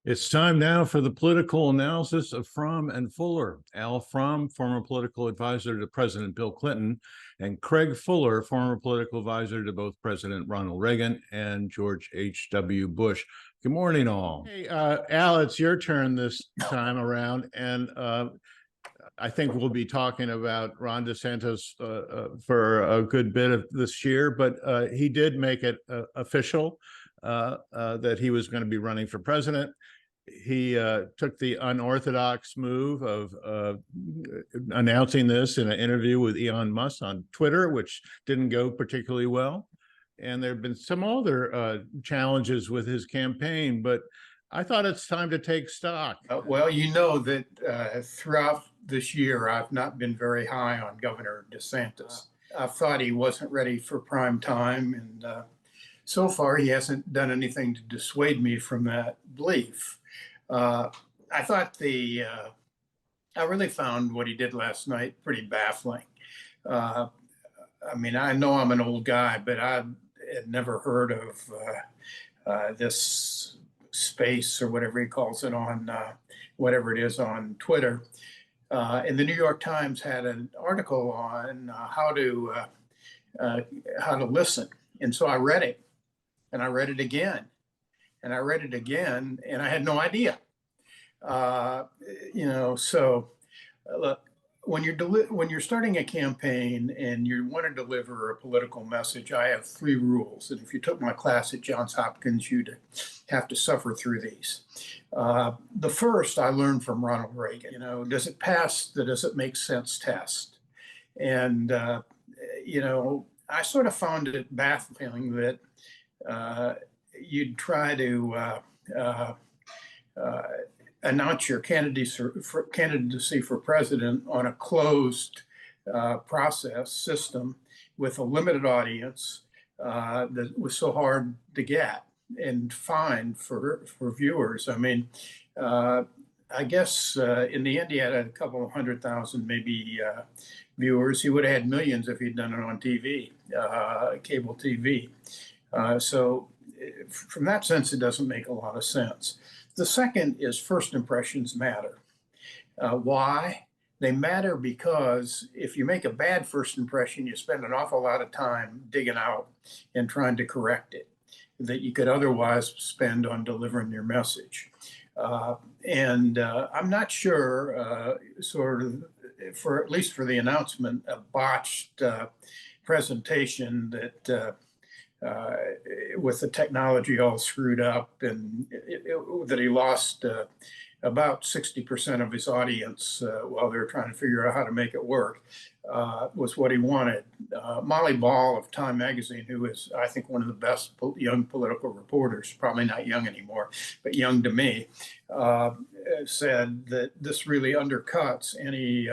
It's time now for the political analysis of Fromm and Fuller. Al Fromm, former political advisor to President Bill Clinton, and Craig Fuller, former political advisor to both President Ronald Reagan and George H.W. Bush. Good morning, all. Hey, Al, it's your turn this time around, and I think we'll be talking about Ron DeSantis for a good bit of this year, but he did make it official that he was going to be running for president. He took the unorthodox move of announcing this in an interview with Elon Musk on Twitter, which didn't go particularly well. And there have been some other challenges with his campaign, but I thought it's time to take stock. Well, you know that throughout this year, I've not been very high on Governor DeSantis. I thought he wasn't ready for prime time, and so far he hasn't done anything to dissuade me from that belief. I thought I really found what he did last night pretty baffling. I mean, I know I'm an old guy, but I had never heard of this space or whatever he calls it on whatever it is on Twitter. And the New York Times had an article on how to listen. And so I read it, and I read it again, and I read it again, and I had no idea. So look, when you're starting a campaign and you want to deliver a political message, I have 3 rules. And if you took my class at Johns Hopkins, you'd have to suffer through these. The first I learned from Ronald Reagan. Does it pass the does it make sense test? And I sort of found it baffling that you'd try to announce your candidacy for president on a closed process system with a limited audience that was so hard to get and find for viewers. I mean, I guess in the end he had a couple of 100,000 maybe viewers. He would have had millions if he'd done it on TV, cable TV. So from that sense, it doesn't make a lot of sense. The second is first impressions matter. Why? They matter because if you make a bad first impression, you spend an awful lot of time digging out and trying to correct it that you could otherwise spend on delivering your message. I'm not sure, for at least for the announcement, a botched presentation that with the technology all screwed up and that he lost about 60% of his audience while they were trying to figure out how to make it work was what he wanted. Molly Ball of Time magazine, who is, I think, one of the best young political reporters, probably not young anymore, but young to me, said that this really undercuts any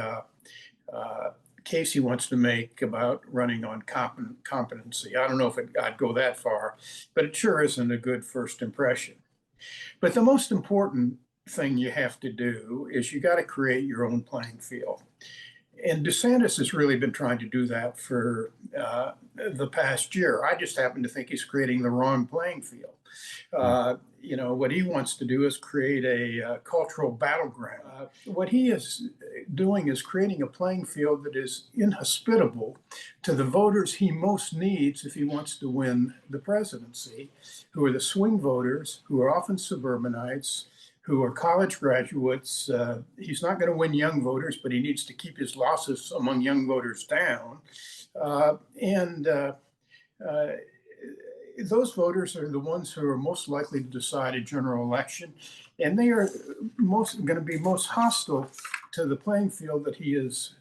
case he wants to make about running on competency. I don't know if I'd go that far, but it sure isn't a good first impression. But the most important thing you have to do is you got to create your own playing field. And DeSantis has really been trying to do that for the past year. I just happen to think he's creating the wrong playing field. What he wants to do is create a cultural battleground. What he is doing is creating a playing field that is inhospitable to the voters he most needs if he wants to win the presidency, who are the swing voters, who are often suburbanites, who are college graduates. He's not going to win young voters, but he needs to keep his losses among young voters down. Those voters are the ones who are most likely to decide a general election, and they are going to be most hostile to the playing field that he has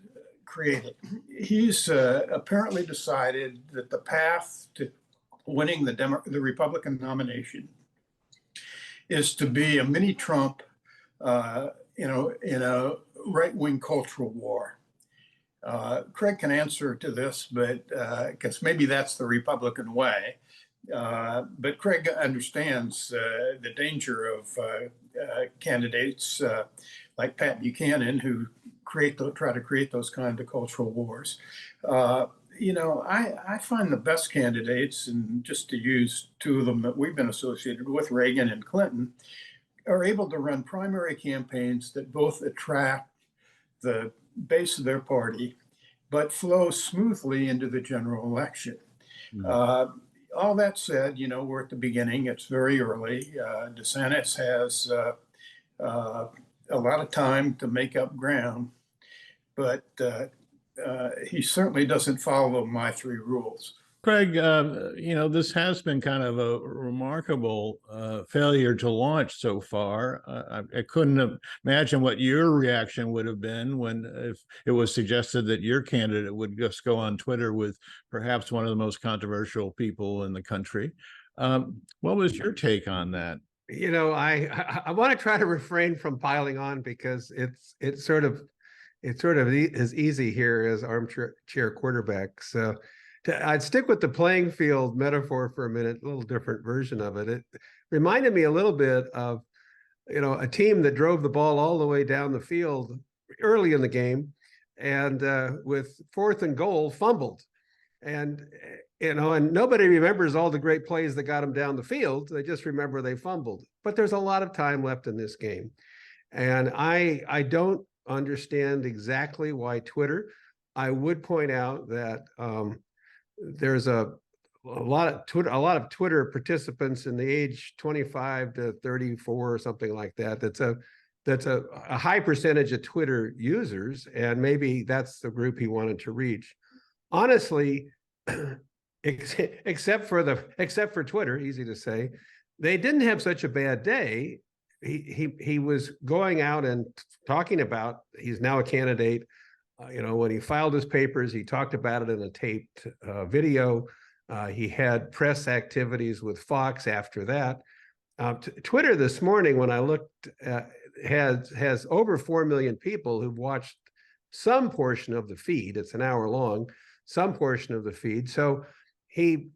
created. He's apparently decided that the path to winning the Republican nomination is to be a mini Trump, in a right-wing cultural war. Craig can answer to this, but because maybe that's the Republican way. But Craig understands the danger of candidates like Pat Buchanan who try to create those kind of cultural wars. I find the best candidates, and just to use 2 of them that we've been associated with, Reagan and Clinton, are able to run primary campaigns that both attract the base of their party, but flow smoothly into the general election. All that said, we're at the beginning. It's very early. DeSantis has a lot of time to make up ground, but he certainly doesn't follow my three rules. Craig, this has been kind of a remarkable failure to launch so far. I couldn't imagine what your reaction would have been if it was suggested that your candidate would just go on Twitter with perhaps one of the most controversial people in the country. What was your take on that? I want to try to refrain from piling on because it's sort of as easy here as armchair quarterback. So I'd stick with the playing field metaphor for a minute, a little different version of it. It reminded me a little bit of, a team that drove the ball all the way down the field early in the game and with 4th and goal fumbled. And nobody remembers all the great plays that got them down the field. They just remember they fumbled. But there's a lot of time left in this game. And I don't understand exactly why Twitter. I would point out that there's a lot of Twitter participants in the age 25 to 34 or something like that. That's a high percentage of Twitter users, and maybe that's the group he wanted to reach. Honestly, except for Twitter, easy to say, they didn't have such a bad day. He was going out and talking about he's now a candidate. When he filed his papers, he talked about it in a taped video. He had press activities with Fox after that. Twitter this morning, when I looked, has over 4 million people who've watched some portion of the feed. It's an hour long, some portion of the feed. So he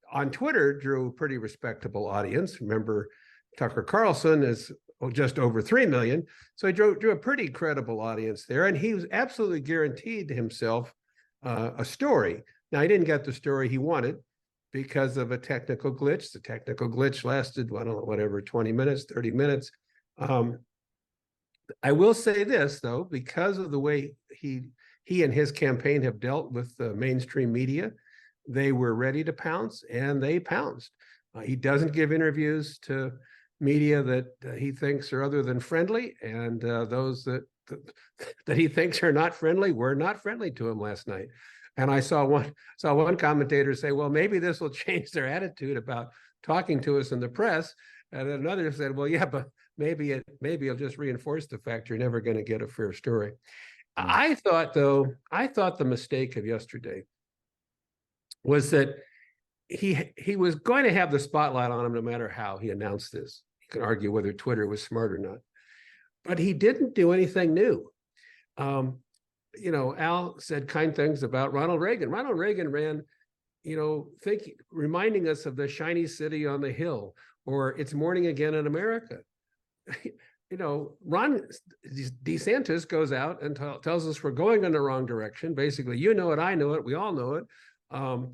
on Twitter drew a pretty respectable audience. Remember, Tucker Carlson is just over 3 million. So he drew a pretty credible audience there. And he was absolutely guaranteed himself a story. Now, he didn't get the story he wanted because of a technical glitch. The technical glitch lasted, 20 minutes, 30 minutes. I will say this, though, because of the way he and his campaign have dealt with the mainstream media, they were ready to pounce, and they pounced. He doesn't give interviews to media that he thinks are other than friendly, and those that he thinks are not friendly were not friendly to him last night. And I saw one commentator say, well, maybe this will change their attitude about talking to us in the press. And another said, well, yeah, but maybe it'll just reinforce the fact you're never going to get a fair story. I thought the mistake of yesterday was that he was going to have the spotlight on him no matter how he announced this. You can argue whether Twitter was smart or not, but he didn't do anything new. Al said kind things about Ronald Reagan. Ronald Reagan ran, reminding us of the shiny city on the hill, or it's morning again in America. Ron DeSantis goes out and tells us we're going in the wrong direction. Basically, you know it, I know it, we all know it.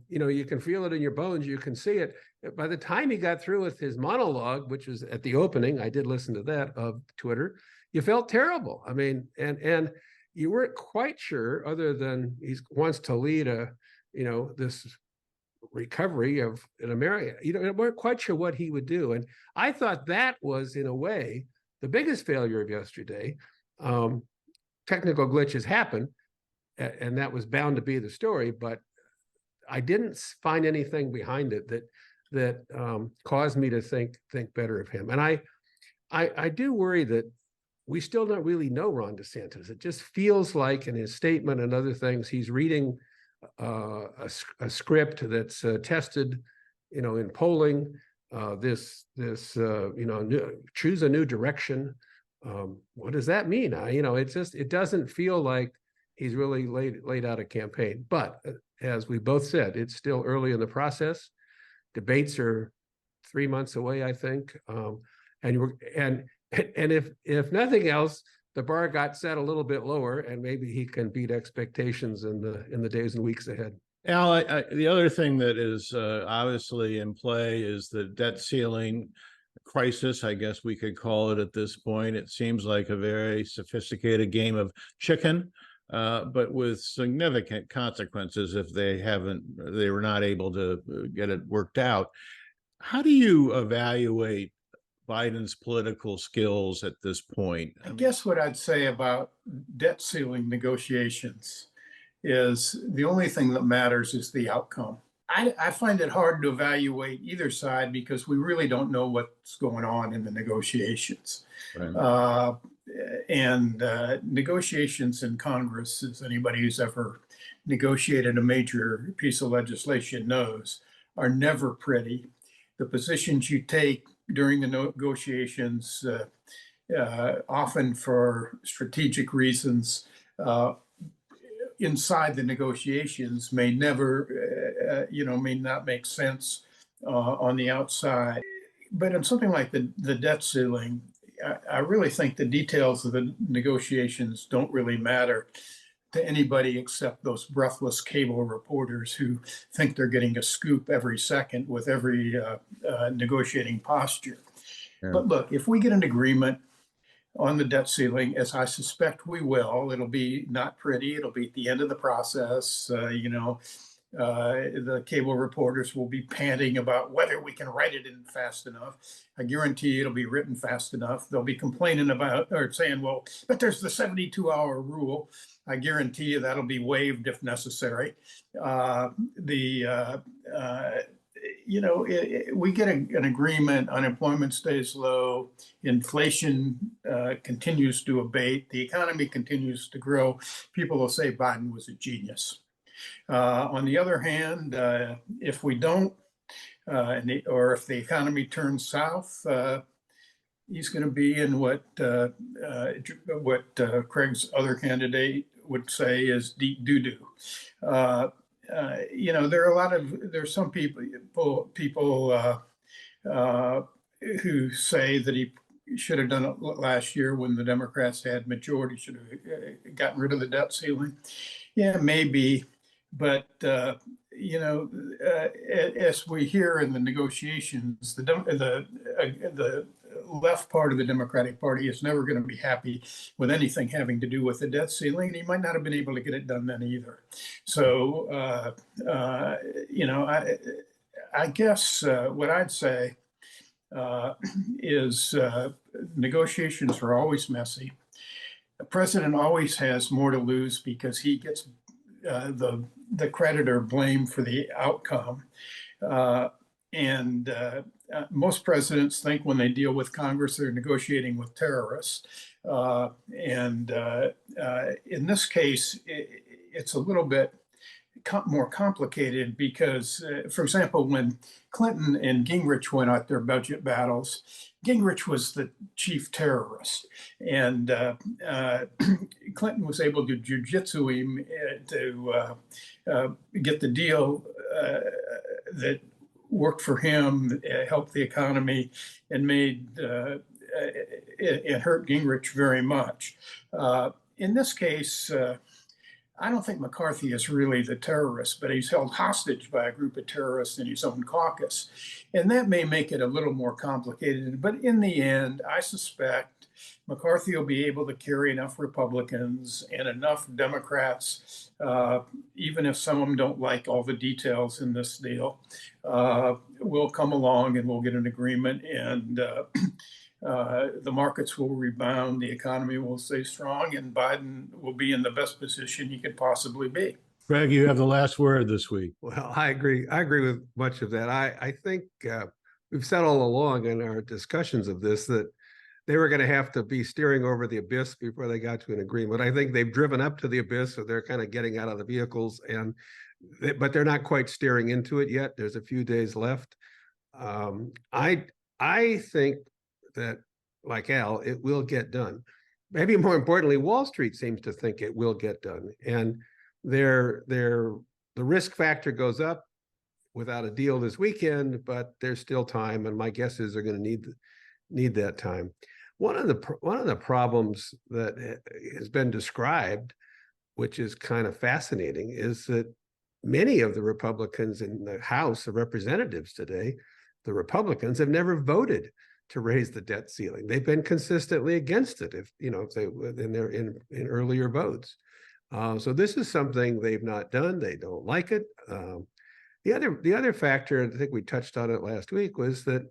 You can feel it in your bones, you can see it. By the time he got through with his monologue, which was at the opening, I did listen to that of Twitter, you felt terrible. I mean, and you weren't quite sure, other than he wants to lead this recovery in America. You weren't quite sure what he would do. And I thought that was, in a way, the biggest failure of yesterday. Technical glitches happen, and that was bound to be the story, but I didn't find anything behind it that caused me to think better of him. And I do worry that we still don't really know Ron DeSantis. It just feels like in his statement and other things, he's reading a script that's tested, in polling. Choose a new direction. What does that mean? It doesn't feel like he's really laid out a campaign. But as we both said, it's still early in the process. Debates are 3 months away, I think. And if nothing else, the bar got set a little bit lower, and maybe he can beat expectations in the days and weeks ahead. Al, the other thing that is obviously in play is the debt ceiling crisis, I guess we could call it at this point. It seems like a very sophisticated game of chicken, but with significant consequences if they were not able to get it worked out. How do you evaluate Biden's political skills at this point? I guess what I'd say about debt ceiling negotiations is the only thing that matters is the outcome. I find it hard to evaluate either side because we really don't know what's going on in the negotiations. Right. And negotiations in Congress, as anybody who's ever negotiated a major piece of legislation knows, are never pretty. The positions you take during the negotiations, often for strategic reasons, inside the negotiations may never, may not make sense on the outside. But in something like the debt ceiling, I really think the details of the negotiations don't really matter to anybody except those breathless cable reporters who think they're getting a scoop every second with every negotiating posture. Yeah. But look, if we get an agreement on the debt ceiling, as I suspect we will, it'll be not pretty. It'll be at the end of the process. The cable reporters will be panting about whether we can write it in fast enough. I guarantee it'll be written fast enough. They'll be complaining about or saying, well, but there's the 72-hour rule. I guarantee you that'll be waived if necessary. We get an agreement, unemployment stays low, inflation continues to abate, the economy continues to grow. People will say Biden was a genius. On the other hand, if we don't, or if the economy turns south, he's going to be in what Craig's other candidate would say is deep doo-doo. There's some people who say that he should have done it last year when the Democrats had majority, should have gotten rid of the debt ceiling. Yeah, maybe. But, as we hear in the negotiations, the left part of the Democratic Party is never going to be happy with anything having to do with the debt ceiling. And he might not have been able to get it done then either. So, I guess what I'd say is negotiations are always messy. The president always has more to lose because he gets the credit or blame for the outcome. Most presidents think when they deal with Congress, they're negotiating with terrorists. In this case, it's a little bit more complicated because, for example, when Clinton and Gingrich went out their budget battles, Gingrich was the chief terrorist, and Clinton was able to jujitsu him to get the deal that worked for him, helped the economy, and made it hurt Gingrich very much. In this case, I don't think McCarthy is really the terrorist, but he's held hostage by a group of terrorists in his own caucus. And that may make it a little more complicated. But in the end, I suspect McCarthy will be able to carry enough Republicans and enough Democrats, even if some of them don't like all the details in this deal, will come along and we'll get an agreement, and the markets will rebound, the economy will stay strong, and Biden will be in the best position he could possibly be. Greg, you have the last word this week. Well, I agree. I agree with much of that. I think we've said all along in our discussions of this that they were going to have to be steering over the abyss before they got to an agreement. I think they've driven up to the abyss, so they're kind of getting out of the vehicles, but they're not quite steering into it yet. There's a few days left. I think that, like Al, it will get done. Maybe more importantly, Wall Street seems to think it will get done, and the risk factor goes up without a deal this weekend, but there's still time, and my guess is they're going to need that time. One of the problems that has been described, which is kind of fascinating, is that many of the Republicans in the House of Representatives today, the Republicans, have never voted to raise the debt ceiling. They've been consistently against it if they in earlier votes. So this is something they've not done. They don't like it. The other factor, and I think we touched on it last week, was that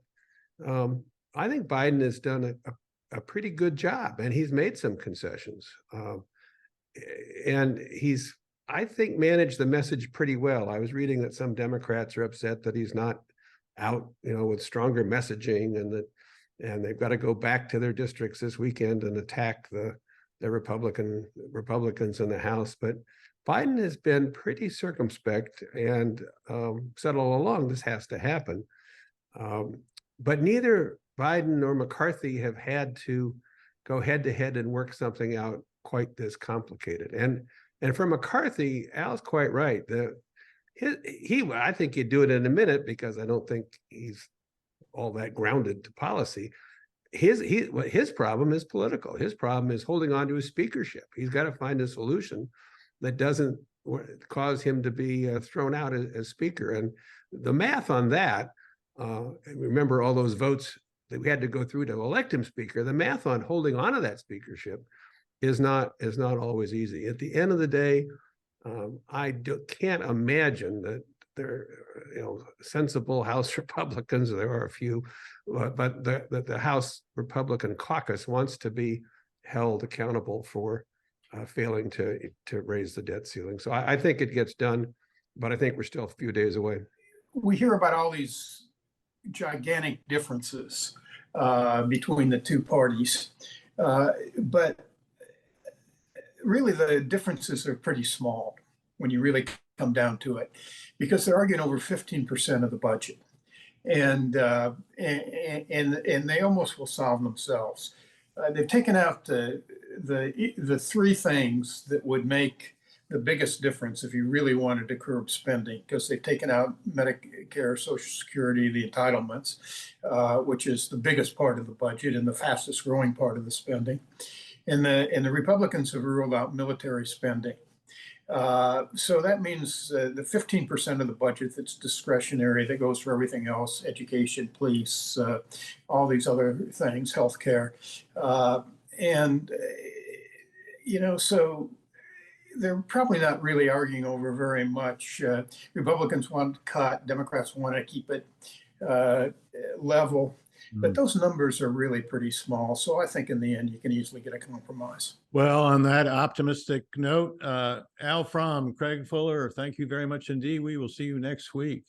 I think Biden has done a pretty good job, and he's made some concessions. And he's, I think, managed the message pretty well. I was reading that some Democrats are upset that he's not out, with stronger messaging, and they've got to go back to their districts this weekend and attack the Republicans in the House. But Biden has been pretty circumspect and said all along this has to happen. But neither Biden nor McCarthy have had to go head to head and work something out quite this complicated. And for McCarthy, Al's quite right. I think he'd do it in a minute because I don't think he's all that grounded to policy. His problem is political. His problem is holding on to his speakership. He's got to find a solution that doesn't cause him to be thrown out as speaker. And the math on that, remember all those votes that we had to go through to elect him speaker. The math on holding on to that speakership is not always easy. At the end of the day, I can't imagine that there are sensible House Republicans. There are a few, but the House Republican caucus wants to be held accountable for failing to raise the debt ceiling. So I think it gets done, but I think we're still a few days away. We hear about all these gigantic differences between the two parties, but really the differences are pretty small when you really come down to it, because they're arguing over 15% of the budget, and they almost will solve themselves. They've taken out the three things that would make the biggest difference if you really wanted to curb spending, because they've taken out Medicare, Social Security, the entitlements, which is the biggest part of the budget and the fastest growing part of the spending. And the Republicans have ruled out military spending. So that means the 15% of the budget that's discretionary, that goes for everything else, education, police, all these other things, healthcare. So they're probably not really arguing over very much. Republicans want to cut, Democrats want to keep it level. But those numbers are really pretty small. So I think in the end, you can easily get a compromise. Well, on that optimistic note, Al Fromm, Craig Fuller, thank you very much indeed. We will see you next week.